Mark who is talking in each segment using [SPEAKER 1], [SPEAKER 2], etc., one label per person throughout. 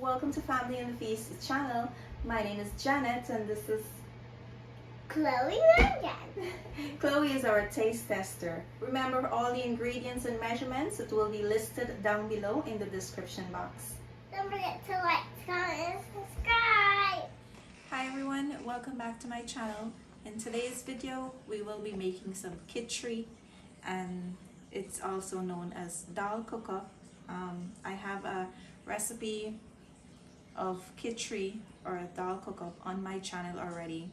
[SPEAKER 1] welcome to Family and Feast channel. My name is Janet and this is
[SPEAKER 2] Chloe again.
[SPEAKER 1] Chloe is our taste tester. Remember all the ingredients and measurements, it will be listed down below in the description box.
[SPEAKER 2] Don't forget to like, comment, and subscribe.
[SPEAKER 1] Hi everyone, welcome back to my channel. In today's video, we will be making some kitchri, and it's also known as dal cook-up. I have a recipe of kitchri or dal cook-up on my channel already,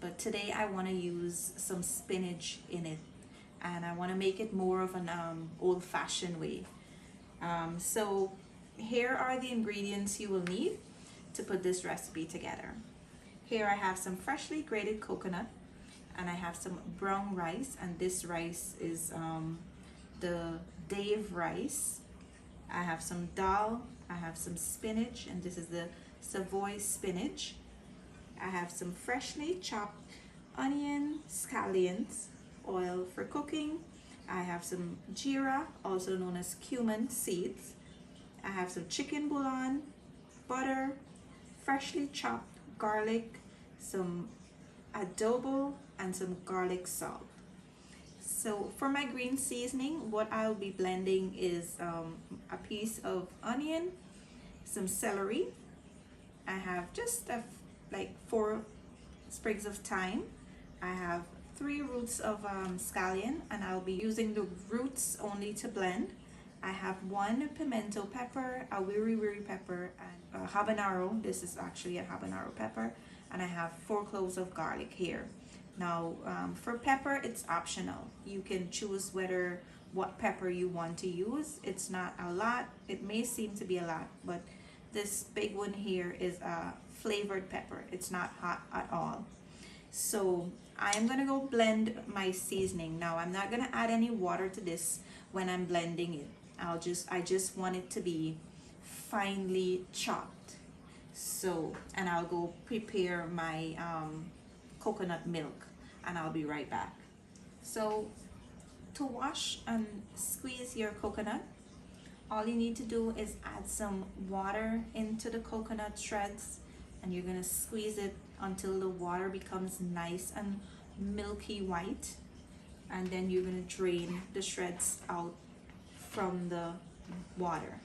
[SPEAKER 1] but today I want to use some spinach in it, and I want to make it more of an old-fashioned way. So here are the ingredients you will need to put this recipe together. Here I have some freshly grated coconut, and I have some brown rice, and this rice is the Dave rice. I have some dal, I have some spinach, and this is the Savoy spinach. I have some freshly chopped onion, scallions, oil for cooking. I have some Geera, also known as cumin seeds. I have some chicken bouillon, butter, freshly chopped garlic, some adobo, and some garlic salt. So for my green seasoning, what I'll be blending is a piece of onion, some celery. I have just like 4 sprigs of thyme. I have 3 roots of scallion, and I'll be using the roots only to blend. I have 1 pimento pepper, a wiri pepper, and a habanero. This is actually a habanero pepper, and I have 4 cloves of garlic here. Now for pepper, it's optional. You can choose what pepper you want to use. It's not a lot. It may seem to be a lot, but this big one here is a flavored pepper. It's not hot at all. So I'm gonna go blend my seasoning. Now I'm not gonna add any water to this when I'm blending it. I just want it to be finely chopped. So, and I'll go prepare my coconut milk, and I'll be right back. So to wash and squeeze your coconut, all you need to do is add some water into the coconut shreds, and you're gonna squeeze it until the water becomes nice and milky white, and then you're gonna drain the shreds out from the water.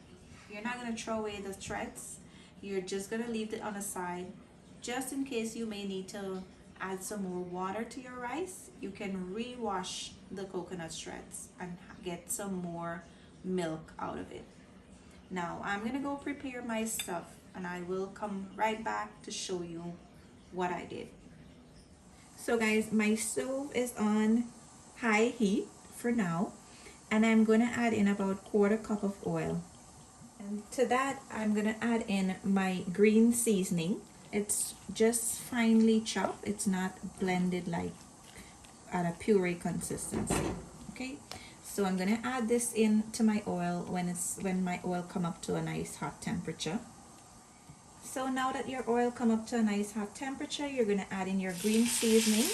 [SPEAKER 1] You're not gonna throw away the shreds. You're just gonna leave it on the side just in case you may need to add some more water to your rice. You can rewash the coconut shreds and get some more milk out of it. Now I'm gonna go prepare my stuff, and I will come right back to show you what I did. So guys, my stove is on high heat for now, and I'm gonna add in about 1/4 cup of oil. And to that, I'm gonna add in my green seasoning. It's just finely chopped. It's not blended like at a puree consistency. Okay, so I'm gonna add this in to my oil when my oil come up to a nice hot temperature. So now that your oil come up to a nice hot temperature, you're gonna add in your green seasoning,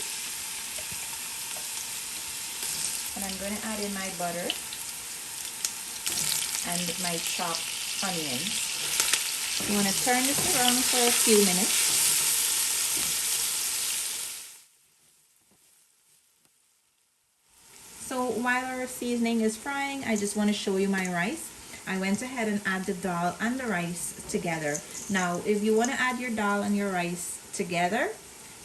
[SPEAKER 1] and I'm gonna add in my butter and my chopped onions. You want to turn this around for a few minutes. So while our seasoning is frying, I just want to show you my rice. I went ahead and add the dal and the rice together. Now, if you want to add your dal and your rice together,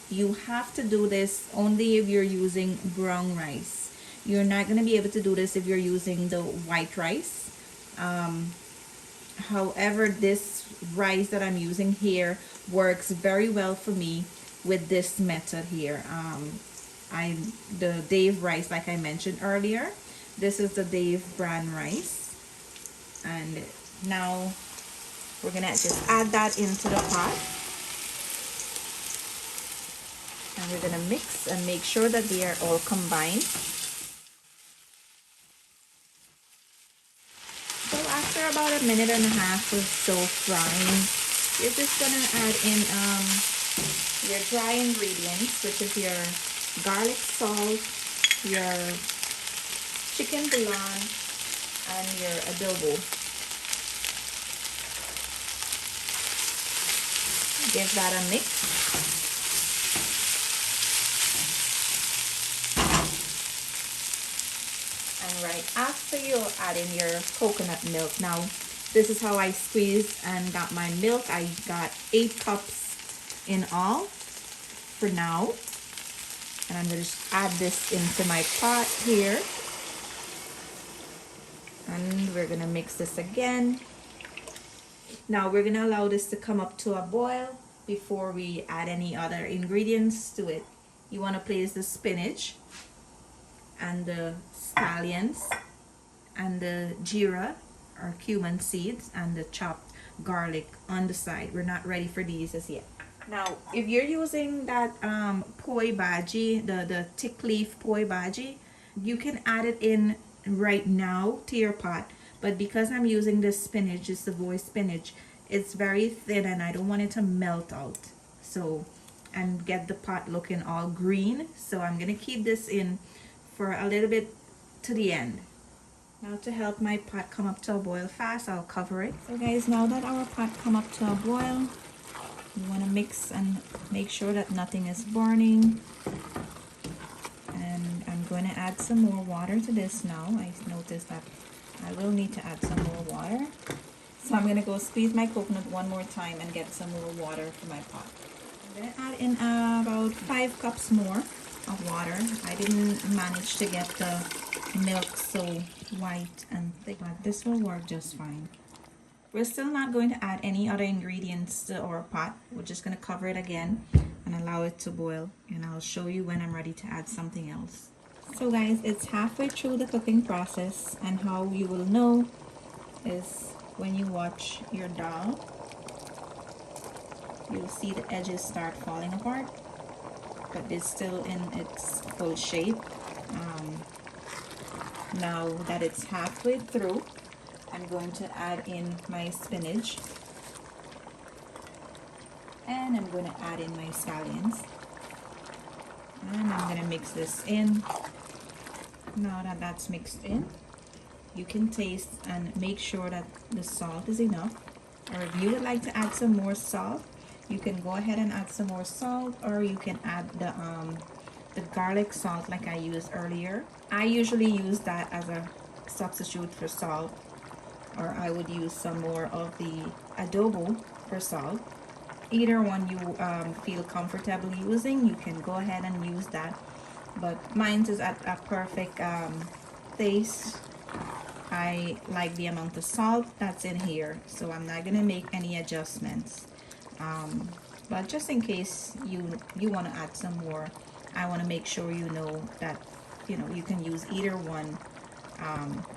[SPEAKER 1] you have to do this only if you're using brown rice. You're not going to be able to do this if you're using the white rice. However, this rice that I'm using here works very well for me with this method here. The Dave rice, like I mentioned earlier, this is the Dave brand rice, and now we're gonna just add that into the pot, and we're gonna mix and make sure that they are all combined. So after about 1.5 minutes or so frying, you're just gonna add in your dry ingredients, which is your garlic salt, your chicken bouillon, and your adobo. Give that a mix. And right after you add in your coconut milk. Now, this is how I squeezed and got my milk. I got 8 cups in all for now. And I'm going to just add this into my pot here. And we're going to mix this again. Now we're going to allow this to come up to a boil before we add any other ingredients to it. You want to place the spinach and the scallions and the Geera or cumin seeds and the chopped garlic on the side. We're not ready for these as yet. Now, if you're using that poi bhaji, the thick leaf poi bhaji, you can add it in right now to your pot. But because I'm using this spinach, it's the voice spinach, it's very thin and I don't want it to melt out. So, and get the pot looking all green. So I'm gonna keep this in for a little bit to the end. Now to help my pot come up to a boil fast, I'll cover it. So guys, now that our pot come up to a boil, you want to mix and make sure that nothing is burning. And I'm going to add some more water to this now. I noticed that I will need to add some more water. So I'm going to go squeeze my coconut one more time and get some more water for my pot. I'm going to add in about 5 cups more of water. I didn't manage to get the milk so white and thick, but this will work just fine. We're still not going to add any other ingredients to our pot. We're just going to cover it again and allow it to boil, and I'll show you when I'm ready to add something else. So guys, it's halfway through the cooking process, and how you will know is when you watch your dal. You'll see the edges start falling apart, but it's still in its full shape. Now that it's halfway through, I'm going to add in my spinach, and I'm going to add in my scallions, and I'm going to mix this in. Now that that's mixed in, you can taste and make sure that the salt is enough, or if you would like to add some more salt, you can go ahead and add some more salt, or you can add the garlic salt like I used earlier. I usually use that as a substitute for salt, or I would use some more of the adobo for salt. Either one you feel comfortable using, you can go ahead and use that, but mine is at a perfect taste. I like the amount of salt that's in here, so I'm not gonna make any adjustments, but just in case you want to add some more, I want to make sure you know that you can use either one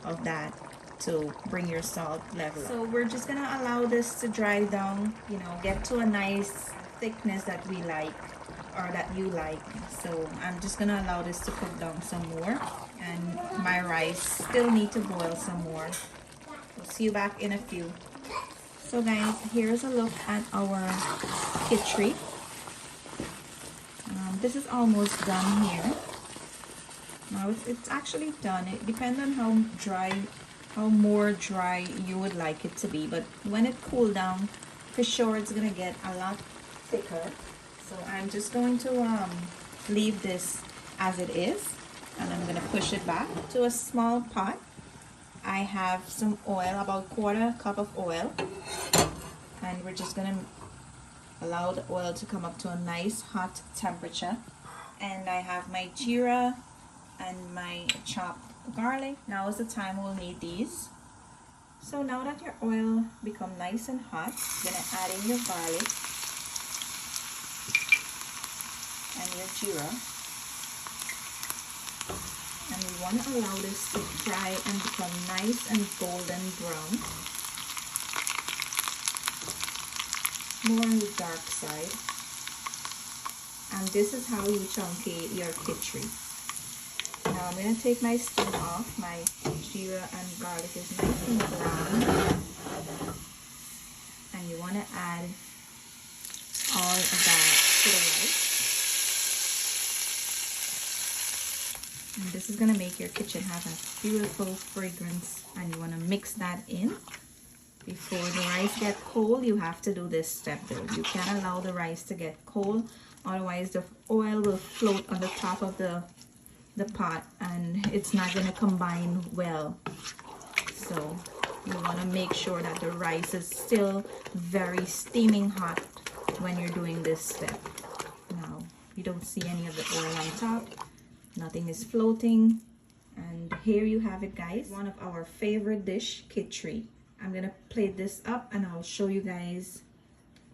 [SPEAKER 1] of that to bring your salt level up. So we're just gonna allow this to dry down, get to a nice thickness that we like, or that you like. So I'm just gonna allow this to cook down some more, and my rice still need to boil some more. We'll see you back in a few. So guys, here's a look at our kitchri. This is almost done here. Now it's actually done. It depends on how more dry you would like it to be, but when it cool down, for sure it's gonna get a lot thicker. So I'm just going to leave this as it is, and I'm gonna push it back to a small pot. I have some oil, about 1/4 cup of oil, and we're just gonna allow the oil to come up to a nice hot temperature. And I have my Geera and my chopped garlic. Now is the time we'll need these. So now that your oil become nice and hot, you're gonna add in your garlic and your Geera, and we want to allow this to fry and become nice and golden brown, more on the dark side. And this is how you chunky your kitchri. Now I'm going to take my skin off. My Geera and garlic is nice and brown, and you want to add all of that to the rice. And this is going to make your kitchen have a beautiful fragrance, and you want to mix that in. Before the rice get cold, you have to do this step though. You can't allow the rice to get cold, otherwise the oil will float on the top of the pot and it's not going to combine well. So you want to make sure that the rice is still very steaming hot when you're doing this step. Now you don't see any of the oil on top, nothing is floating, and here you have it, guys. One of our favorite dish, kitchri. I'm gonna plate this up and I'll show you guys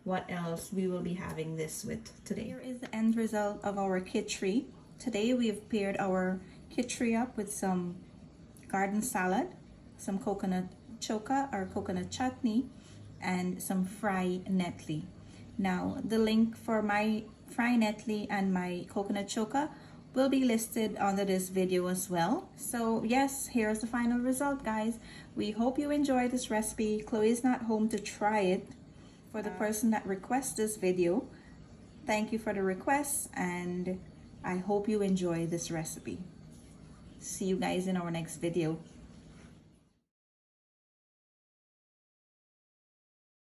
[SPEAKER 1] what else we will be having this with today. Here is the end result of our kitchri. Today we have paired our kitchri up with some garden salad, some coconut choka or coconut chutney, and some fried netli. Now the link for my fried netli and my coconut choka will be listed under this video as well. So yes, here's the final result, guys. We hope you enjoyed this recipe. Chloe's not home to try it. For the person that requests this video, thank you for the request, and I hope you enjoy this recipe. See you guys in our next video.